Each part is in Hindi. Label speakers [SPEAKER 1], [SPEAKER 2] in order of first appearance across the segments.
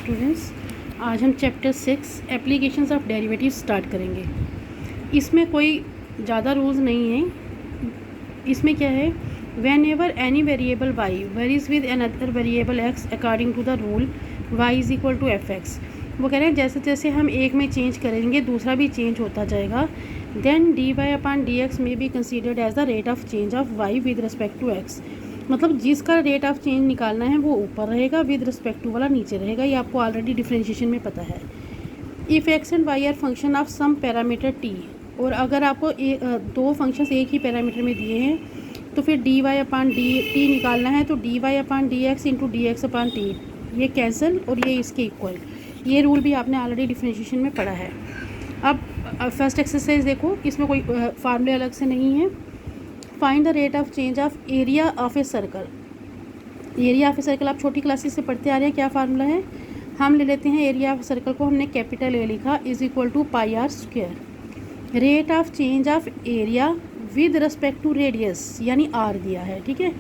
[SPEAKER 1] स्टूडेंट्स, आज हम chapter 6 applications of derivative start करेंगे। इसमें कोई ज़्यादा रूल्स नहीं है। इसमें क्या है, whenever any variable y varies with another variable x according to the rule y is equal to f x. वो कह रहे हैं जैसे जैसे हम एक में चेंज करेंगे दूसरा भी चेंज होता जाएगा। Then d y upon d x में be considered as the rate of change of y with respect to x. मतलब जिसका रेट ऑफ चेंज निकालना है वो ऊपर रहेगा, विद रिस्पेक्ट टू वाला नीचे रहेगा। ये आपको ऑलरेडी डिफरेंशिएशन में पता है। If x and y are function of some parameter t, और अगर आपको दो फंक्शंस एक ही पैरामीटर में दिए हैं तो फिर d y upon d t निकालना है। तो d y upon d x into d x upon t, ये कैंसिल और ये इसके इक्वल। ये रूल भी आपने ऑलरेडी डिफरेंशिएशन में पढ़ा है। अब फर्स्ट एक्सरसाइज देखो, इसमें कोई फार्मूले अलग से नहीं है। Find the rate of change of area of a circle. Area of a circle आप छोटी क्लासेस से पढ़ते आ रहे हैं। क्या फार्मूला है, हम ले लेते हैं एरिया ऑफ सर्कल को, हमने कैपिटल ए लिखा, is equal to pi r square. Rate of change of area with respect to radius यानी आर दिया है, ठीक है।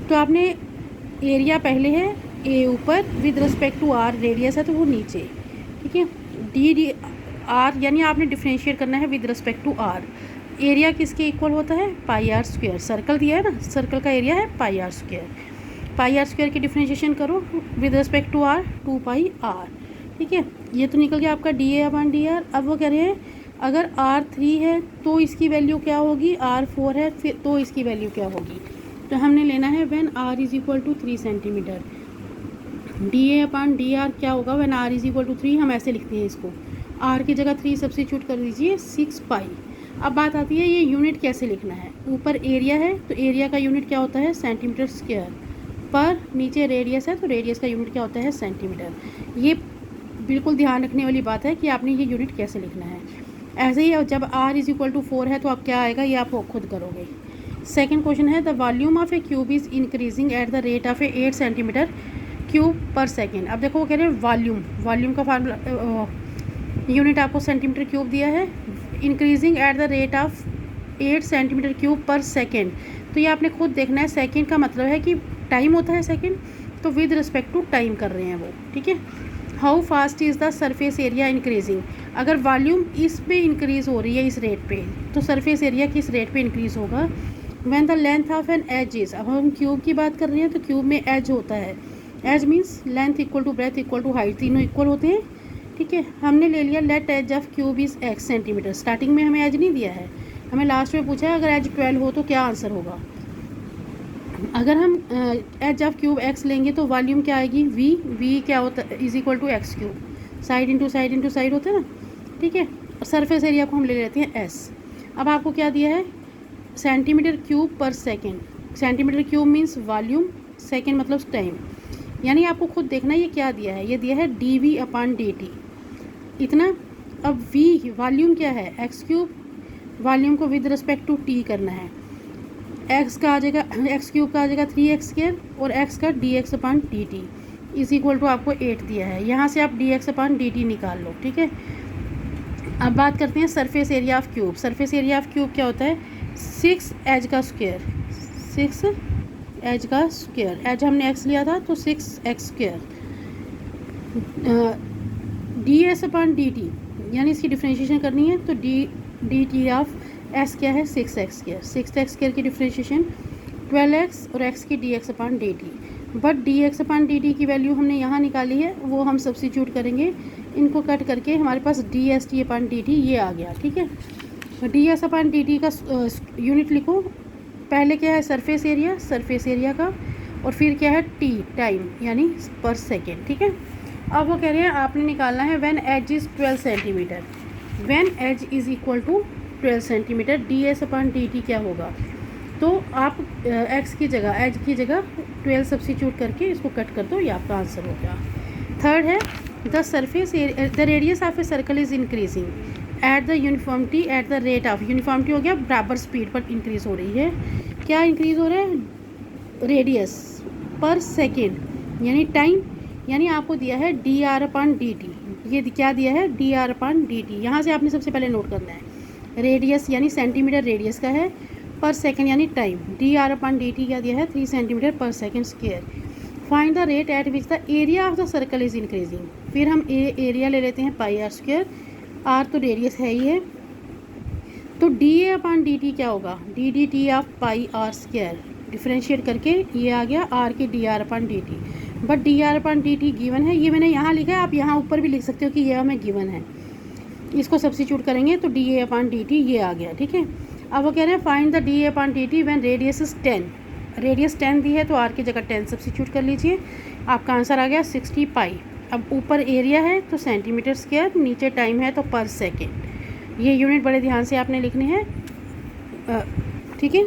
[SPEAKER 1] तो आपने एरिया पहले है ए ऊपर, with respect to r radius है तो वो नीचे, ठीक है। डी आर यानी आपने डिफ्रेंशिएट करना है with respect to r. Area किसके इक्वल होता है, पाई आर स्क्वायर। सर्कल दिया है ना, सर्कल का एरिया है pi r square. Pi r square की डिफ्रेंशिएशन करो with respect to r, 2 pi r, ठीक है। ये तो निकल गया आपका d a upon d r. अब वो कह रहे हैं अगर आर 3 है तो इसकी वैल्यू क्या होगी, आर 4 है फिर तो इसकी वैल्यू क्या होगी। तो हमने लेना है when r is equal to 3 centimetre. D a upon d r क्या होगा, when r is equal to 3, हम ऐसे लिखते हैं इसको, आर की जगह 3 सब्स्टिट्यूट कर दीजिए, 6 पाई। अब बात आती है ये यूनिट कैसे लिखना है। ऊपर एरिया है तो एरिया का यूनिट क्या होता है, सेंटीमीटर स्क्वायर, पर नीचे रेडियस है तो रेडियस का यूनिट क्या होता है, सेंटीमीटर। ये बिल्कुल ध्यान रखने वाली बात है कि आपने ये यूनिट कैसे लिखना है। ऐसे ही जब आर इज इक्वल टू 4 है तो आप क्या आएगा, ये आप खुद करोगे। सेकेंड क्वेश्चन है, the volume of A cube is increasing at the rate of A 8 centimetre cube पर सेकेंड। अब देखो वो कह रहे हैं वॉल्यूम, वॉल्यूम का फार्मूला यूनिट आपको सेंटीमीटर क्यूब दिया है, increasing at the rate of 8 centimetre cube पर सेकेंड। तो ये आपने खुद देखना है, सेकेंड का मतलब है कि टाइम होता है सेकेंड, तो विद रिस्पेक्ट टू टाइम कर रहे हैं वो, ठीक है। How fast is the surface area increasing. अगर वॉल्यूम इस पे इंक्रीज़ हो रही है इस रेट पे, तो सरफेस एरिया किस रेट पे इंक्रीज़ होगा। When the length of an edge is, अब हम क्यूब की बात कर रहे हैं तो क्यूब में एज होता है, edge means length equal to breadth equal to height, तीनों इक्वल होते हैं, ठीक है। हमने ले लिया let edge of cube is x centimetre. Starting में हमें एज नहीं दिया है, हमें लास्ट में पूछा है अगर एज 12 हो तो क्या आंसर होगा। अगर हम एज ऑफ क्यूब एक्स लेंगे तो वॉल्यूम क्या आएगी, वी क्या होता है, is equal to x cube, side into side होता है ना, ठीक है। सरफेस एरिया को हम ले लेते हैं एस। अब आपको क्या दिया है, सेंटीमीटर क्यूब पर second. Centimetre cube means volume, second मतलब टाइम, यानी आपको खुद देखना है ये क्या दिया है। ये दिया है D V upon d T, इतना। अब वी वॉल्यूम क्या है, एक्स क्यूब, वॉल्यूम को विद रिस्पेक्ट टू टी करना है। एक्स का आ जाएगा, एक्स क्यूब का आ जाएगा 3x स्क्वायर, और एक्स का d x upon d t is equal to आपको 8 दिया है। यहाँ से आप d x upon d t निकाल लो, ठीक है। अब बात करते हैं surface area of cube. Surface area of cube क्या होता है, 6 एज का स्क्वायर, 6 एज का स्क्वायर, एज हमने एक्स लिया था तो 6x square, d s upon d t, यानी इसकी डिफ्रेंशिएशन करनी है तो डी टी ऑफ एस क्या है, 6x स्क्वायर, 6x स्क्वायर की डिफ्रेंशिएशन 12x और x की dx upon d T. But dx upon d T की वैल्यू हमने यहाँ निकाली है, वो हम सब्स्टिट्यूट करेंगे, इनको कट करके हमारे पास D S T upon d T ये आ गया, ठीक है। D s upon d T का यूनिट लिखो, पहले क्या है सरफेस एरिया, सरफेस एरिया का, और फिर क्या है टी, टाइम यानी पर सेकेंड, ठीक है। अब वो कह रहे हैं आपने निकालना है when edge is 12 centimetre, when edge is equal to 12 centimetre, d s upon d t क्या होगा। तो आप एक्स की जगह, एज की जगह 12 सब्स्टिट्यूट करके इसको कट कर दो, ये आपका आंसर हो गया। थर्ड है, the surface the radius of a circle is increasing at the uniformity at the rate of, uniformity हो गया बराबर स्पीड पर इंक्रीज़ हो रही है। क्या इंक्रीज़ हो रहा है, रेडियस पर सेकेंड यानी टाइम, यानी आपको दिया है D r upon d T. ये क्या दिया है, D r upon d T. यहाँ से आपने सबसे पहले नोट करना है, रेडियस यानी सेंटीमीटर रेडियस का है, पर सेकंड यानी time, d r upon d t क्या दिया है, 3 centimetre per second square. Find the rate at which the area of the circle is increasing. फिर हम एरिया ले लेते हैं पाई आर स्क्वायर, आर तो रेडियस है ही है, तो d a upon d t क्या होगा, d d t of pi r square, differentiate करके ये आ गया आर की d r upon d T. But D r upon d T given है, ये मैंने यहाँ लिखा है, आप यहाँ ऊपर भी लिख सकते हो कि ये हमें गिवन है। इसको सब्स्टिट्यूट करेंगे तो d a upon d T ये आ गया, ठीक है। अब वो कह रहे हैं find the D a upon d T when radius is 10, radius 10 दी है तो आर की जगह 10 सब्स्टिट्यूट कर लीजिए, आपका आंसर आ गया 60 पाई। अब ऊपर एरिया है तो सेंटीमीटर स्क्वायर, नीचे टाइम है तो पर सेकेंड। ये यूनिट बड़े ध्यान से आपने लिखने हैं, ठीक है।